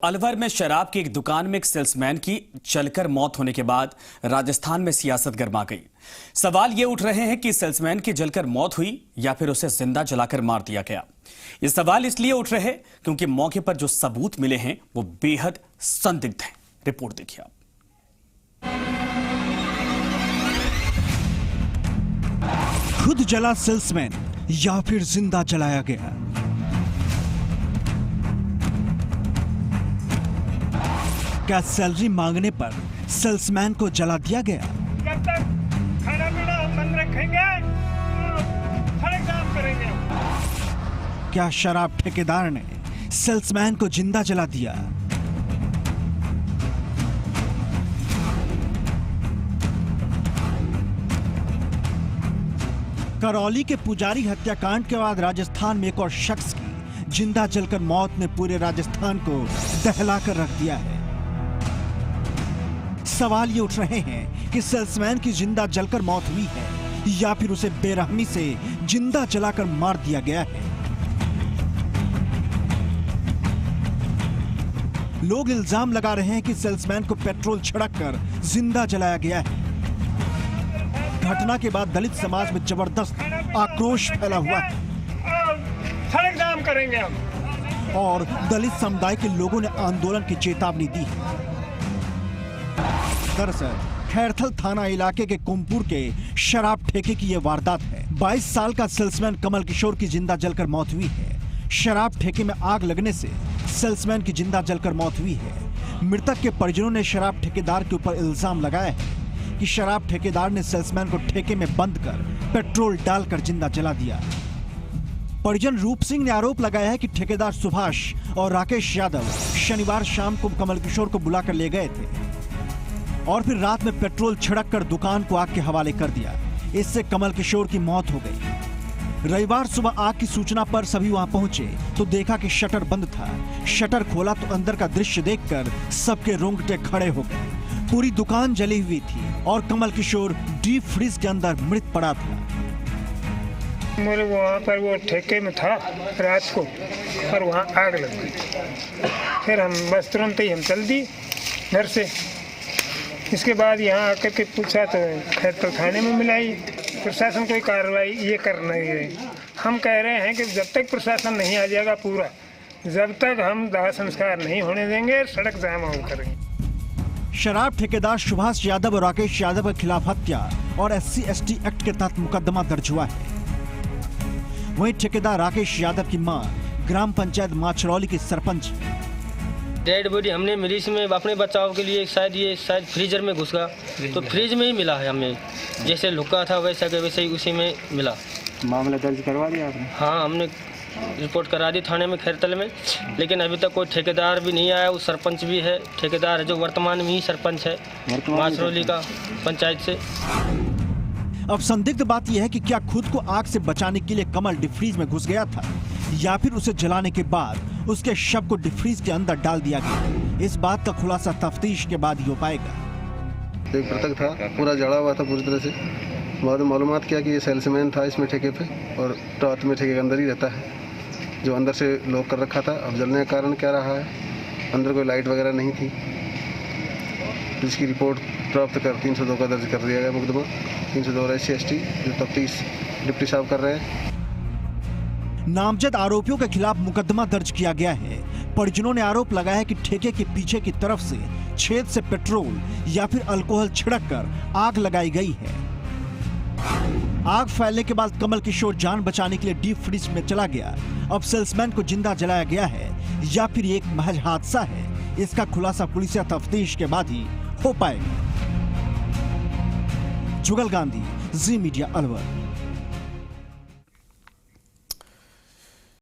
अलवर में शराब की एक दुकान में एक सेल्समैन की जलकर मौत होने के बाद राजस्थान में सियासत गर्मा गई। सवाल ये उठ रहे हैं कि सेल्समैन की जलकर मौत हुई या फिर उसे जिंदा जलाकर मार दिया गया। ये सवाल इसलिए उठ रहे हैं क्योंकि मौके पर जो सबूत मिले हैं वो बेहद संदिग्ध हैं। रिपोर्ट देखिए आप। खुद जला सेल्समैन या फिर जिंदा जलाया गया। क्या सैलरी मांगने पर सेल्समैन को जला दिया गया? जब तक खाना पीना हम बंद रखेंगे, हर काम करेंगे। क्या शराब ठेकेदार ने सेल्समैन को जिंदा जला दिया? करौली के पुजारी हत्याकांड के बाद राजस्थान में एक और शख्स की जिंदा जलकर मौत ने पूरे राजस्थान को दहलाकर रख दिया है। सवाल ये उठ रहे हैं कि सेल्समैन की जिंदा जलकर मौत हुई है या फिर उसे बेरहमी से जिंदा जलाकर मार दिया गया है। लोग इल्जाम लगा रहे हैं कि सेल्समैन को पेट्रोल छिड़ककर जिंदा जलाया गया है। घटना के बाद दलित समाज में जबरदस्त आक्रोश फैला हुआ है। हर काम करेंगे हम। और दलित समुदाय के लोगों ने आंदोलन की चेतावनी दी है। दरअसल खैरथल थाना इलाके के कुमपुर के शराब ठेके की यह वारदात है। 22 साल का सेल्समैन कमल किशोर की जिंदा जलकर मौत हुई है। शराब ठेके में आग लगने से सेल्समैन की जिंदा जलकर मौत हुई है। मृतक के परिजनों ने शराब ठेकेदार के ऊपर इल्जाम लगाया है कि शराब ठेकेदार ने सेल्समैन को ठेके में बंद कर पेट्रोल डालकर जिंदा जला दिया। परिजन रूप सिंह ने आरोप लगाया है कि ठेकेदार सुभाष और राकेश यादव शनिवार शाम को कमल किशोर को बुलाकर ले गए थे और फिर रात में पेट्रोल छिड़ककर दुकान को आग के हवाले कर दिया। इससे कमल किशोर की मौत हो गई। रविवार सुबह आग की सूचना पर सभी वहां पहुंचे तो देखा कि शटर बंद था। शटर खोला तो अंदर का दृश्य देखकर सबके रोंगटे खड़े हो गए। पूरी दुकान जली हुई थी और कमल किशोर डीप फ्रीज के अंदर मृत पड़ा था। मेरे वहाँ पर वो ठेके में था रात को और वहाँ आग लग गई। फिर हम बस तुरंत ही हम चल दी घर से। इसके बाद यहाँ आकर के पूछा तो खैरथल थाने में मिलाई। प्रशासन कोई कार्रवाई ये कर नहीं है। हम कह रहे हैं कि जब तक प्रशासन नहीं आ जाएगा पूरा, जब तक हम दाह संस्कार नहीं होने देंगे, सड़क जाम हम करेंगे। शराब ठेकेदार सुभाष यादव और राकेश यादव के खिलाफ हत्या और SC/ST एक्ट के तहत मुकदमा दर्ज हुआ है। वहीं ठेकेदार राकेश यादव की मां ग्राम पंचायत माचरौली की सरपंच है। डेड बॉडी हमने मिली में अपने बचाव के लिए शायद फ्रीजर में घुस गया तो फ्रिज में ही मिला है। हमें जैसे लुका था वैसे ही उसी में मिला। मामला दर्ज करवा दिया आपने? हाँ, हमने रिपोर्ट करा दी थाने में खैरथल में, लेकिन अभी तक कोई ठेकेदार भी नहीं आया। वो सरपंच भी है, ठेकेदार है जो वर्तमान में ही सरपंच है माचरौली का पंचायत से। अब संदिग्ध बात यह है कि क्या खुद को आग से बचाने के लिए कमल डिफ्रीज में घुस गया था या फिर उसे जलाने के बाद उसके शव को डिफ्रीज के अंदर डाल दिया गया। इस बात का खुलासा तफ्तीश के बाद ही हो पाएगा। एक मृतक था, पूरा जड़ा हुआ था पूरी तरह से। बाद में मालूमात किया कि ये सेल्समैन था इसमें ठेके पे और रात में ठेके के अंदर ही रहता है, जो अंदर से लॉक कर रखा था। अब जलने का कारण क्या रहा है, अंदर कोई लाइट वगैरह नहीं थी। जिसकी रिपोर्ट प्राप्त कर 302 का दर्ज कर दिया गया मुकदमा। 302 SC/ST जो तफ्तीश डिप्टी साहब कर रहे हैं। नामजद आरोपियों के खिलाफ मुकदमा दर्ज किया गया है। परिजनों ने आरोप लगाया है कि ठेके के पीछे की तरफ से छेद से पेट्रोल या फिर अल्कोहल छिड़ककर आग लगाई गई है। आग फैलने के बाद कमल किशोर जान बचाने के लिए डीप फ्रीज में चला गया। अब सेल्समैन को जिंदा जलाया गया है या फिर एक महज हादसा है, इसका खुलासा पुलिसिया तफ्तीश के बाद ही हो पाएगा। जुगल गांधी, जी मीडिया अलवर।